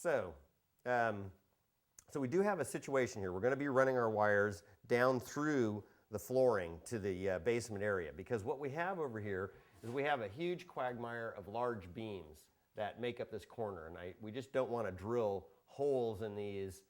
So, so we do have a situation here. We're going to be running our wires down through the flooring to the basement area, because what we have over here is we have a huge quagmire of large beams that make up this corner, and we just don't want to drill holes in these,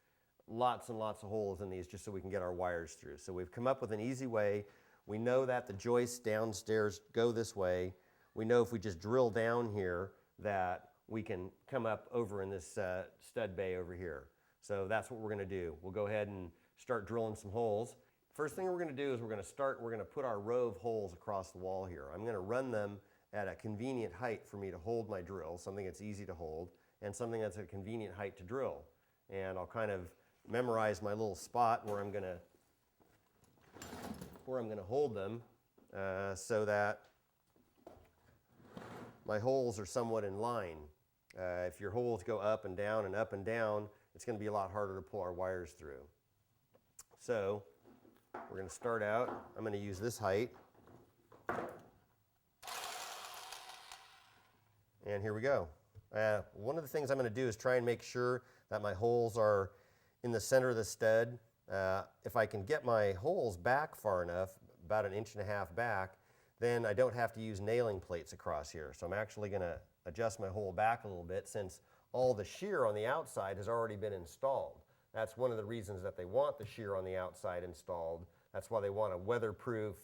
lots and lots of holes in these, just so we can get our wires through. So we've come up with an easy way. We know that the joists downstairs go this way. We know if we just drill down here that we can come up over in this stud bay over here. So that's what we're going to do. We'll go ahead and start drilling some holes. First thing we're going to do is we're going to put our row of holes across the wall here. I'm going to run them at a convenient height for me to hold my drill, something that's easy to hold, and something that's at a convenient height to drill. And I'll kind of memorize my little spot where I'm going to hold them so that my holes are somewhat in line. If your holes go up and down, it's going to be a lot harder to pull our wires through. So we're going to start out, I'm going to use this height. And here we go. One of the things I'm going to do is try and make sure that my holes are in the center of the stud. If I can get my holes back far enough, about 1.5 inches back, then I don't have to use nailing plates across here. So I'm actually going to adjust my hole back a little bit, since all the shear on the outside has already been installed. That's one of the reasons that they want the shear on the outside installed. That's why they want a weatherproof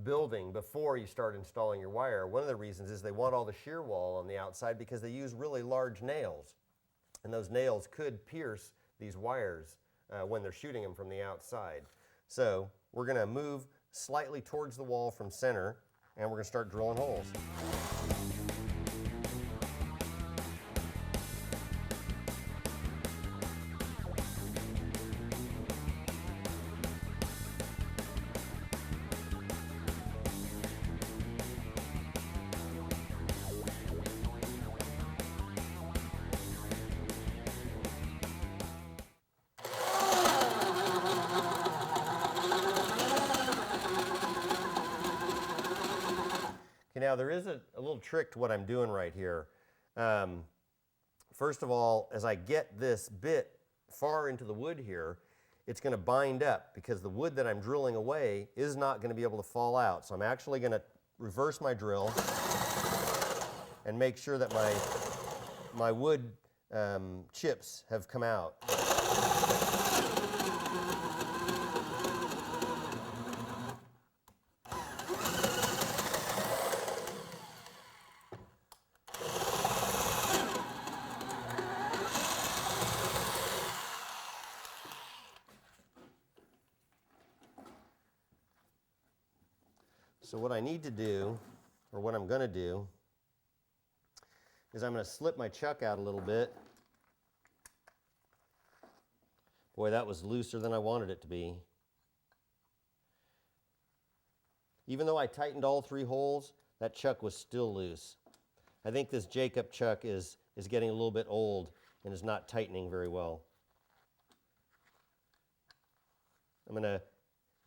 building before you start installing your wire. One of the reasons is they want all the shear wall on the outside, because they use really large nails, and those nails could pierce these wires when they're shooting them from the outside. So we're going to move slightly towards the wall from center, and we're going to start drilling holes. Now there is a little trick to what I'm doing right here. First of all, as I get this bit far into the wood here, it's going to bind up, because the wood that I'm drilling away is not going to be able to fall out. So I'm actually going to reverse my drill and make sure that my wood chips have come out. So what I need to do, or what I'm going to do, is I'm going to slip my chuck out a little bit. Boy, that was looser than I wanted it to be. Even though I tightened all 3 holes, that chuck was still loose. I think this Jacob chuck is getting a little bit old and is not tightening very well. I'm going to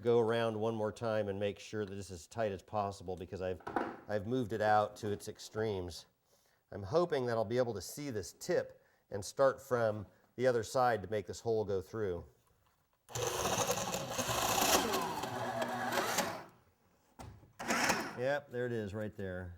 go around one more time and make sure that this is as tight as possible, because I've moved it out to its extremes. I'm hoping that I'll be able to see this tip and start from the other side to make this hole go through. Yep, there it is right there.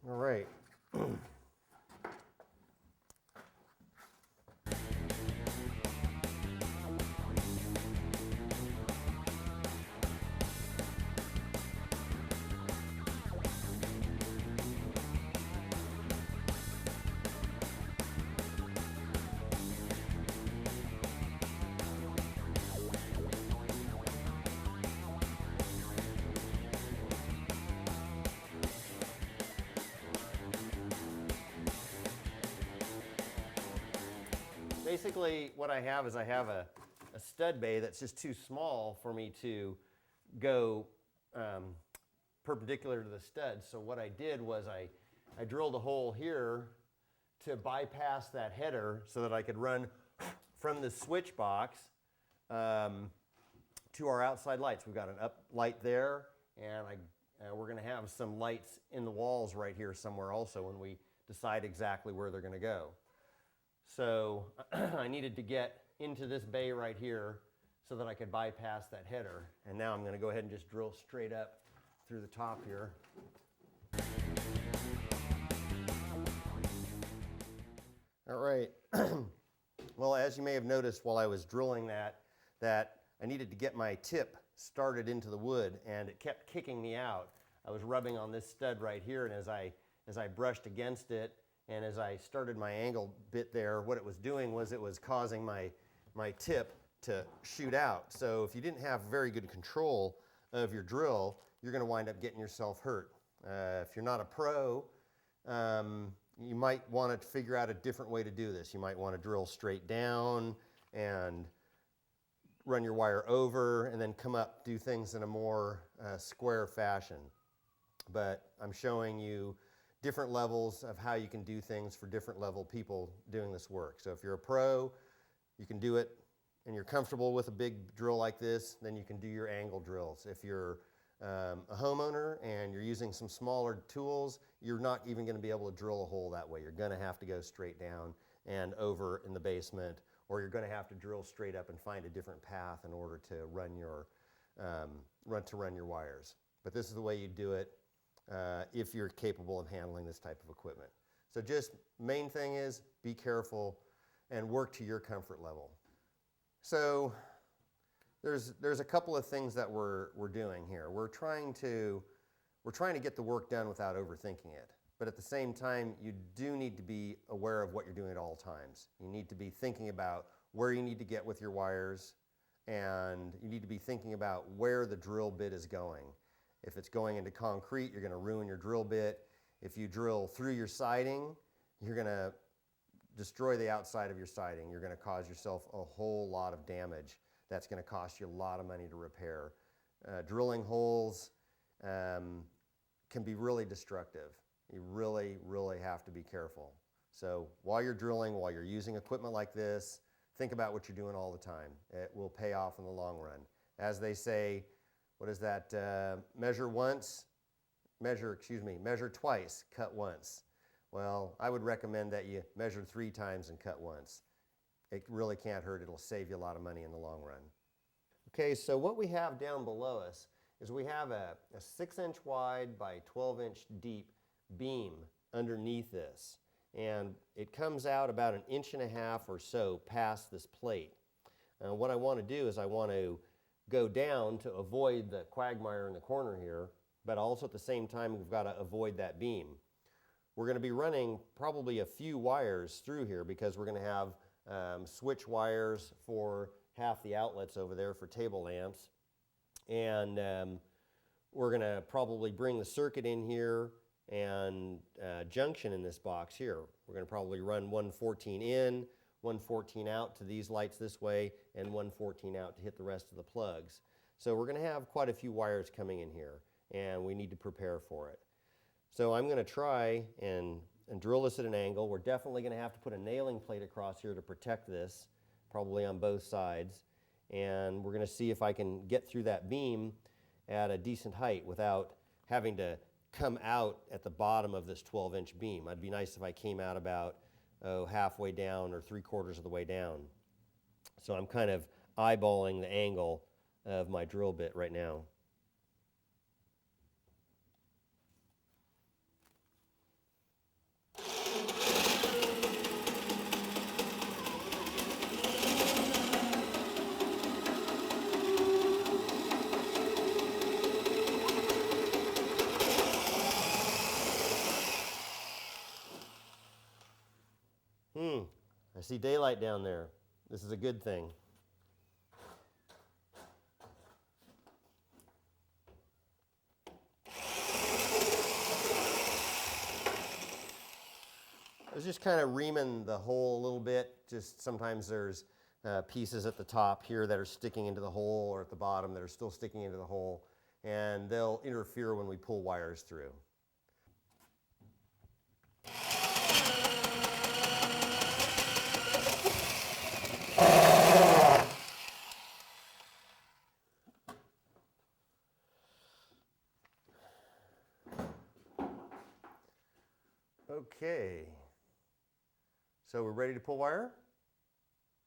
All right. basically what I have is I have a stud bay that's just too small for me to go perpendicular to the stud. So what I did was I drilled a hole here to bypass that header so that I could run from the switch box to our outside lights. We've got an up light there, and we're going to have some lights in the walls right here somewhere also when we decide exactly where they're going to go. So I needed to get into this bay right here so that I could bypass that header. And now I'm going to go ahead and just drill straight up through the top here. All right. Well, as you may have noticed while I was drilling that I needed to get my tip started into the wood, and it kept kicking me out. I was rubbing on this stud right here, and as I brushed against it, and as I started my angle bit there, what it was doing was it was causing my tip to shoot out. So if you didn't have very good control of your drill, you're going to wind up getting yourself hurt. If you're not a pro, you might want to figure out a different way to do this. You might want to drill straight down and run your wire over and then come up, do things in a more square fashion. But I'm showing you different levels of how you can do things for different level people doing this work. So if you're a pro, you can do it and you're comfortable with a big drill like this, then you can do your angle drills. If you're a homeowner and you're using some smaller tools, you're not even going to be able to drill a hole that way. You're going to have to go straight down and over in the basement, or you're going to have to drill straight up and find a different path in order to run your wires. But this is the way you do it if you're capable of handling this type of equipment. So just main thing is be careful and work to your comfort level. So there's a couple of things that we're doing here. We're trying to get the work done without overthinking it. But at the same time, you do need to be aware of what you're doing at all times. You need to be thinking about where you need to get with your wires, and you need to be thinking about where the drill bit is going. If it's going into concrete, you're going to ruin your drill bit. If you drill through your siding, you're going to destroy the outside of your siding. You're going to cause yourself a whole lot of damage. That's going to cost you a lot of money to repair. Drilling holes can be really destructive. You really, really have to be careful. So while you're drilling, while you're using equipment like this, think about what you're doing all the time. It will pay off in the long run. As they say, what is that? Measure twice, cut once. Well, I would recommend that you measure 3 times and cut once. It really can't hurt. It'll save you a lot of money in the long run. Okay, so what we have down below us is we have a 6-inch wide by 12-inch deep beam underneath this. And it comes out about 1.5 inches or so past this plate. What I want to do is I want to go down to avoid the quagmire in the corner here, but also at the same time we've got to avoid that beam. We're going to be running probably a few wires through here because we're going to have switch wires for half the outlets over there for table lamps. And we're going to probably bring the circuit in here and junction in this box here. We're going to probably run 114 in, 114 out to these lights this way, and 114 out to hit the rest of the plugs. So we're going to have quite a few wires coming in here, and we need to prepare for it. So I'm going to try and drill this at an angle. We're definitely going to have to put a nailing plate across here to protect this, probably on both sides. And we're going to see if I can get through that beam at a decent height without having to come out at the bottom of this 12-inch beam. It'd be nice if I came out about halfway down or 3/4 of the way down. So I'm kind of eyeballing the angle of my drill bit right now. I see daylight down there. This is a good thing. I was just kind of reaming the hole a little bit. Just sometimes there's pieces at the top here that are sticking into the hole, or at the bottom that are still sticking into the hole, and they'll interfere when we pull wires through. Okay, so we're ready to pull wire?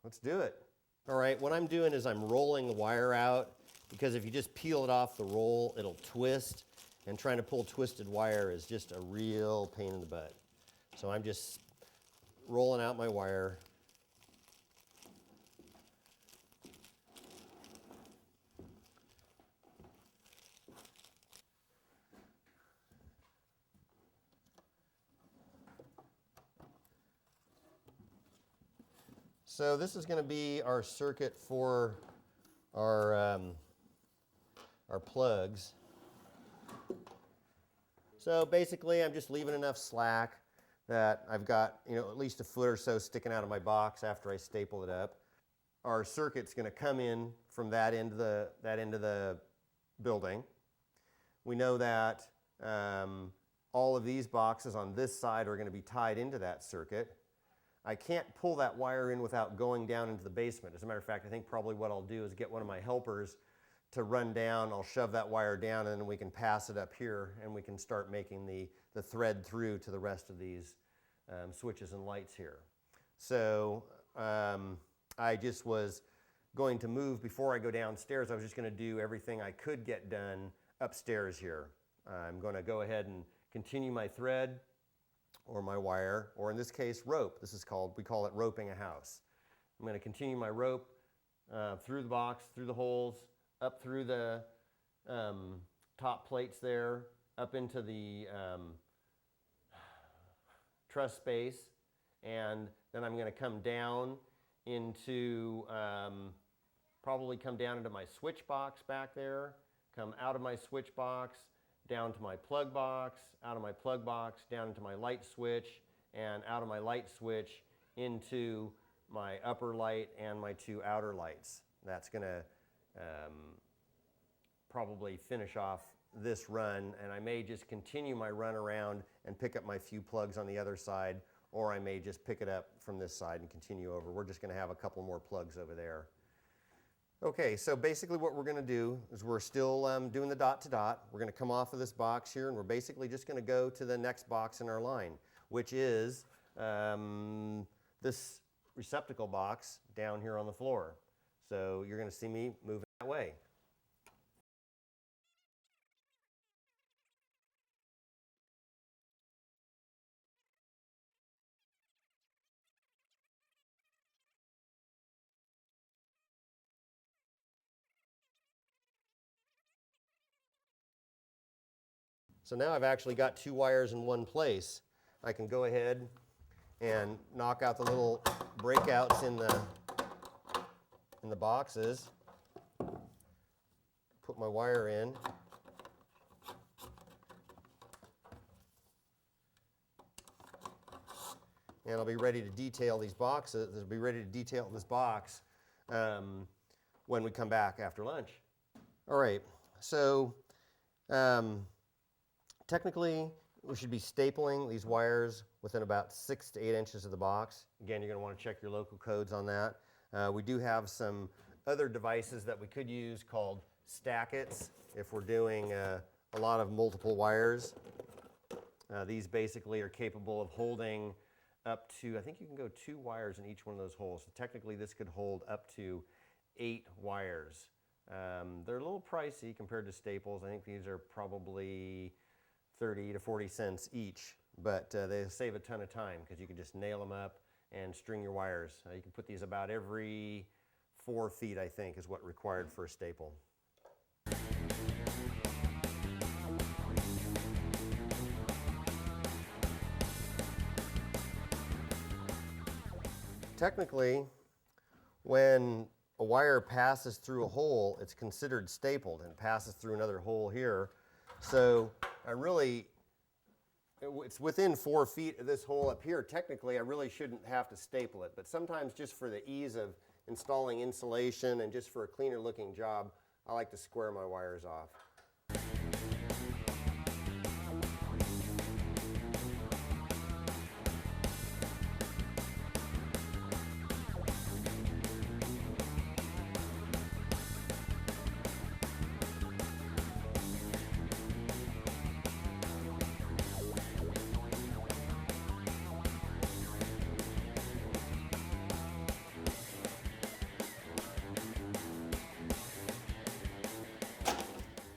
Let's do it. All right, what I'm doing is I'm rolling the wire out, because if you just peel it off the roll, it'll twist, and trying to pull twisted wire is just a real pain in the butt. So I'm just rolling out my wire. So this is going to be our circuit for our plugs. So basically I'm just leaving enough slack that I've got, at least a foot or so sticking out of my box after I staple it up. Our circuit's going to come in from that end of the building. We know that all of these boxes on this side are going to be tied into that circuit. I can't pull that wire in without going down into the basement. As a matter of fact, I think probably what I'll do is get one of my helpers to run down. I'll shove that wire down, and then we can pass it up here, and we can start making the thread through to the rest of these switches and lights here. So I just was going to move, before I go downstairs, I was just going to do everything I could get done upstairs here. I'm going to go ahead and continue my thread, or my wire, or in this case, rope. We call it roping a house. I'm going to continue my rope through the box, through the holes, up through the top plates there, up into the truss space, and then I'm going to come down into, probably come down into my switch box back there, come out of my switch box, down to my plug box, out of my plug box, down into my light switch, and out of my light switch into my upper light and my two outer lights. That's going to probably finish off this run, and I may just continue my run around and pick up my few plugs on the other side, or I may just pick it up from this side and continue over. We're just going to have a couple more plugs over there. Okay, so basically what we're going to do is we're still doing the dot to dot. We're going to come off of this box here, and we're basically just going to go to the next box in our line, which is this receptacle box down here on the floor. So you're going to see me moving that way. So now I've actually got two wires in one place. I can go ahead and knock out the little breakouts in the boxes, put my wire in, and I'll be ready to detail these boxes. I'll be ready to detail this box when we come back after lunch. All right, so technically, we should be stapling these wires within about 6 to 8 inches of the box. Again, you're going to want to check your local codes on that. We do have some other devices that we could use called stackets if we're doing a lot of multiple wires. These basically are capable of holding up to, I think you can go 2 wires in each one of those holes. So technically this could hold up to 8 wires. They're a little pricey compared to staples. I think these are probably 30 to 40 cents each, but they save a ton of time because you can just nail them up and string your wires. You can put these about every 4 feet, I think, is what required for a staple. Technically, when a wire passes through a hole, it's considered stapled and passes through another hole here. So I really it's within 4 feet of this hole up here. Technically, I really shouldn't have to staple it, but sometimes just for the ease of installing insulation and just for a cleaner looking job, I like to square my wires off.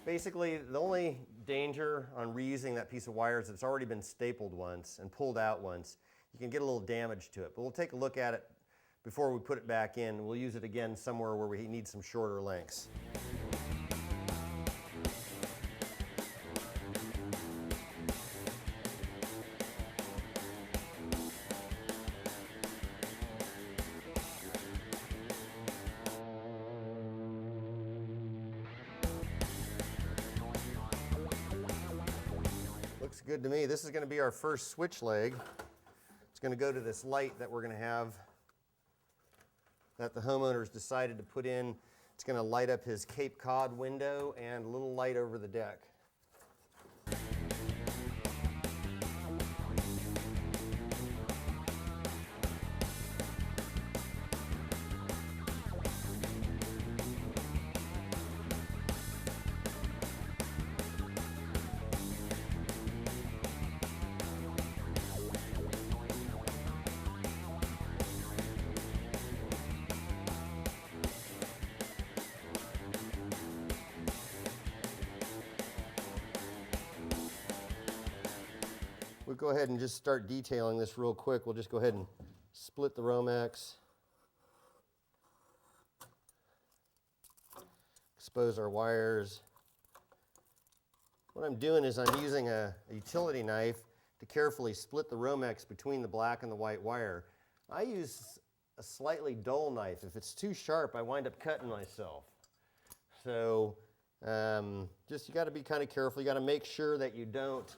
Basically, the only danger on reusing that piece of wire is it's already been stapled once and pulled out once. You can get a little damage to it, but we'll take a look at it before we put it back in. We'll use it again somewhere where we need some shorter lengths. Looks good to me. This is going to be our first switch leg. It's going to go to this light that we're going to have that the homeowner's decided to put in. It's going to light up his Cape Cod window and a little light over the deck. We'll go ahead and just start detailing this real quick. We'll just go ahead and split the Romex, expose our wires. What I'm doing is I'm using a utility knife to carefully split the Romex between the black and the white wire. I use a slightly dull knife. If it's too sharp, I wind up cutting myself. So just you got to be kind of careful. You got to make sure that you don't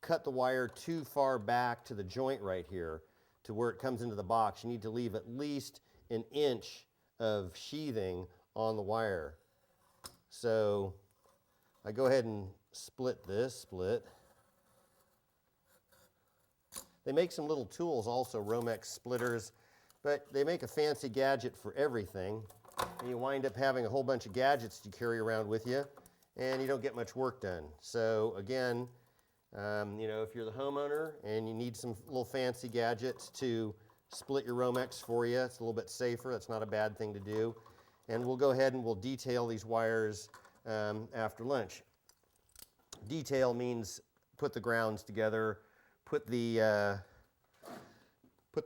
cut the wire too far back to the joint right here to where it comes into the box. You need to leave at least an inch of sheathing on the wire. So I go ahead and split this split. They make some little tools also, Romex splitters, but they make a fancy gadget for everything. And you wind up having a whole bunch of gadgets to carry around with you, and you don't get much work done. So again, you know, if you're the homeowner and you need some little fancy gadgets to split your Romex for you, it's a little bit safer. That's not a bad thing to do. And we'll go ahead and we'll detail these wires after lunch. Detail means put the grounds together, put the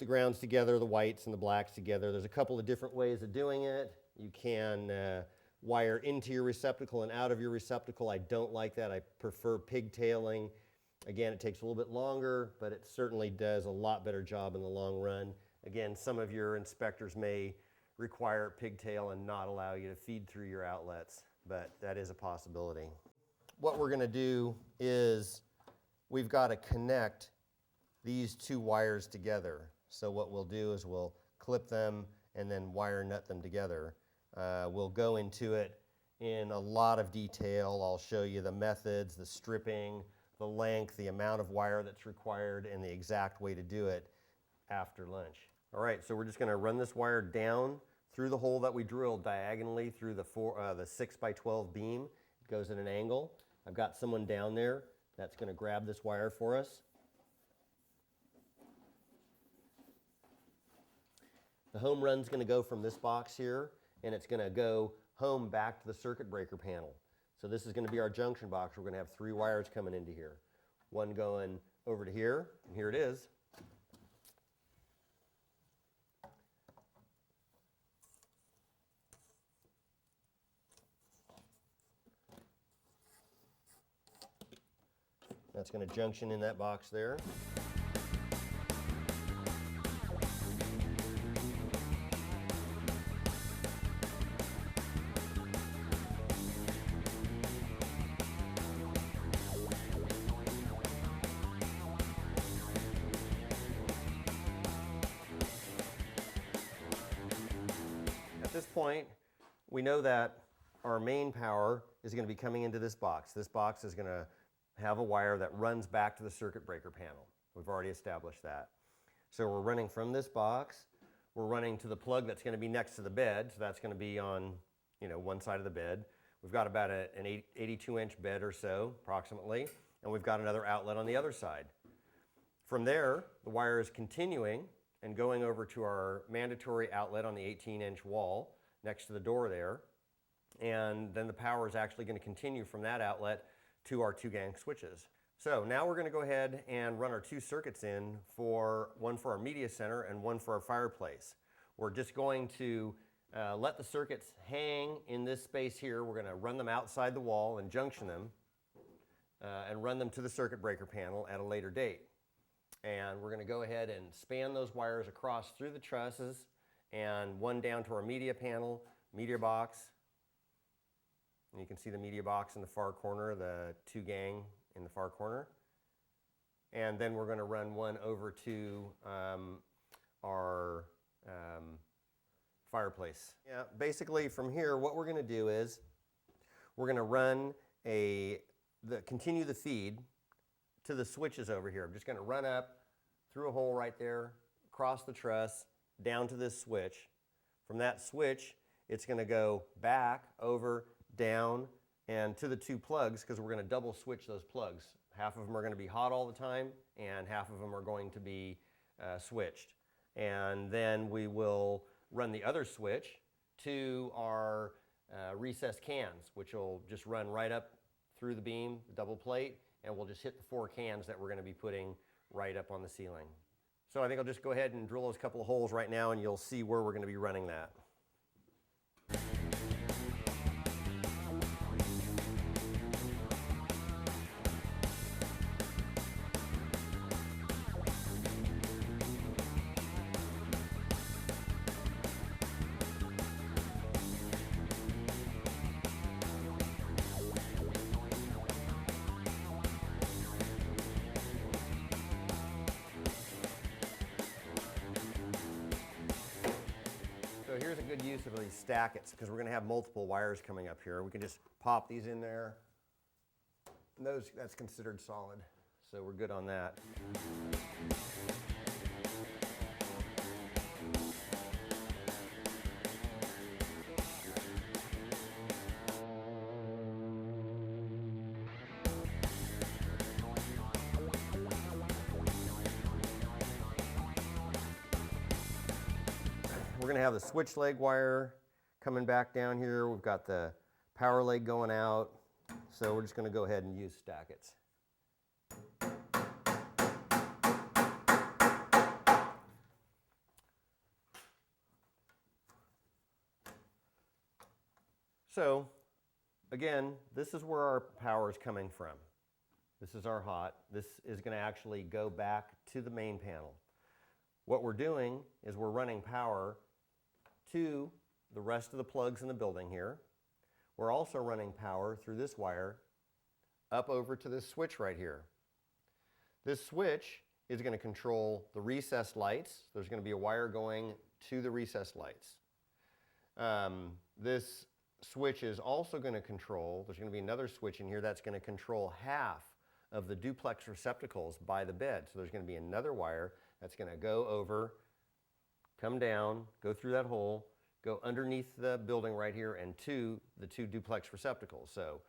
grounds together, the whites and the blacks together. There's a couple of different ways of doing it. You can wire into your receptacle and out of your receptacle. I don't like that. I prefer pigtailing. Again, it takes a little bit longer, but it certainly does a lot better job in the long run. Again, some of your inspectors may require pigtail and not allow you to feed through your outlets, but that is a possibility. What we're going to do is we've got to connect these two wires together. So what we'll do is we'll clip them and then wire nut them together. We'll go into it in a lot of detail. I'll show you the methods, the stripping, the length, the amount of wire that's required, and the exact way to do it after lunch. All right, so we're just going to run this wire down through the hole that we drilled diagonally through the 6x12 beam. It goes at an angle. I've got someone down there that's going to grab this wire for us. The home run's going to go from this box here, and it's going to go home back to the circuit breaker panel. So this is going to be our junction box. We're going to have 3 wires coming into here. One going over to here, and here it is. That's going to junction in that box there. point, we know that our main power is going to be coming into this box. This box is going to have a wire that runs back to the circuit breaker panel. We've already established that. So we're running from this box, we're running to the plug that's going to be next to the bed, so that's going to be on, one side of the bed. We've got about an 82-inch bed or so, approximately, and we've got another outlet on the other side. From there, the wire is continuing and going over to our mandatory outlet on the 18-inch wall next to the door there, and then the power is actually going to continue from that outlet to our 2-gang switches. So now we're going to go ahead and run our 2 circuits in, one for our media center and one for our fireplace. We're just going to let the circuits hang in this space here. We're going to run them outside the wall and junction them and run them to the circuit breaker panel at a later date. And we're going to go ahead and span those wires across through the trusses and one down to our media panel, media box. And you can see the media box in the far corner, the 2-gang in the far corner. And then we're going to run one over to our fireplace. Yeah, basically from here, what we're going to do is we're going to run continue the feed to the switches over here. I'm just going to run up through a hole right there, across the truss, down to this switch. From that switch, it's going to go back, over, down, and to the 2 plugs, because we're going to double switch those plugs. Half of them are going to be hot all the time, and half of them are going to be switched. And then we will run the other switch to our recessed cans, which will just run right up through the beam, the double plate, and we'll just hit the 4 cans that we're going to be putting right up on the ceiling. So I think I'll just go ahead and drill those couple of holes right now, and you'll see where we're going to be running that. So here's a good use of these stackets, because we're going to have multiple wires coming up here. We can just pop these in there. And that's considered solid, so we're good on that. We're going to have the switch leg wire coming back down here. We've got the power leg going out. So we're just going to go ahead and use stackets. So again, this is where our power is coming from. This is our hot. This is going to actually go back to the main panel. What we're doing is we're running power to the rest of the plugs in the building here. We're also running power through this wire up over to this switch right here. This switch is going to control the recessed lights. There's going to be a wire going to the recessed lights. This switch is also going to control, there's going to be another switch in here that's going to control half of the duplex receptacles by the bed. So there's going to be another wire that's going to go over, come down, go through that hole, go underneath the building right here and to the 2 duplex receptacles. So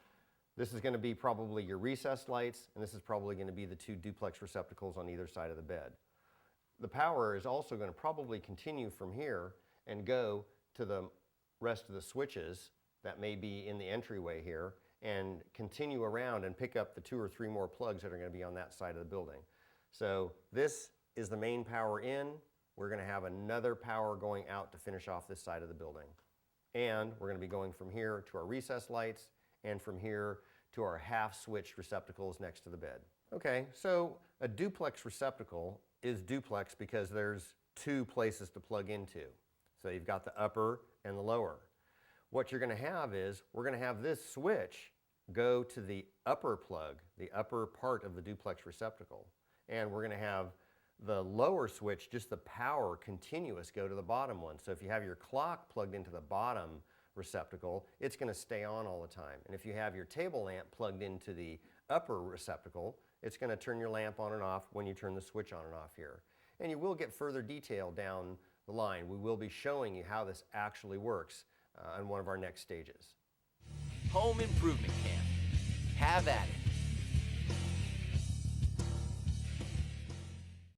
this is going to be probably your recessed lights, and this is probably going to be the 2 duplex receptacles on either side of the bed. The power is also going to probably continue from here and go to the rest of the switches that may be in the entryway here and continue around and pick up the 2 or 3 more plugs that are going to be on that side of the building. So this is the main power in. We're going to have another power going out to finish off this side of the building. And we're going to be going from here to our recessed lights and from here to our half-switched receptacles next to the bed. Okay, so a duplex receptacle is duplex because there's 2 places to plug into. So you've got the upper and the lower. What you're going to have is we're going to have this switch go to the upper plug, the upper part of the duplex receptacle. And we're going to have the lower switch, just the power continuous, go to the bottom one. So if you have your clock plugged into the bottom receptacle, it's going to stay on all the time. And if you have your table lamp plugged into the upper receptacle, it's going to turn your lamp on and off when you turn the switch on and off here. And you will get further detail down the line. We will be showing you how this actually works on one of our next stages. Home Improvement Camp. Have at it.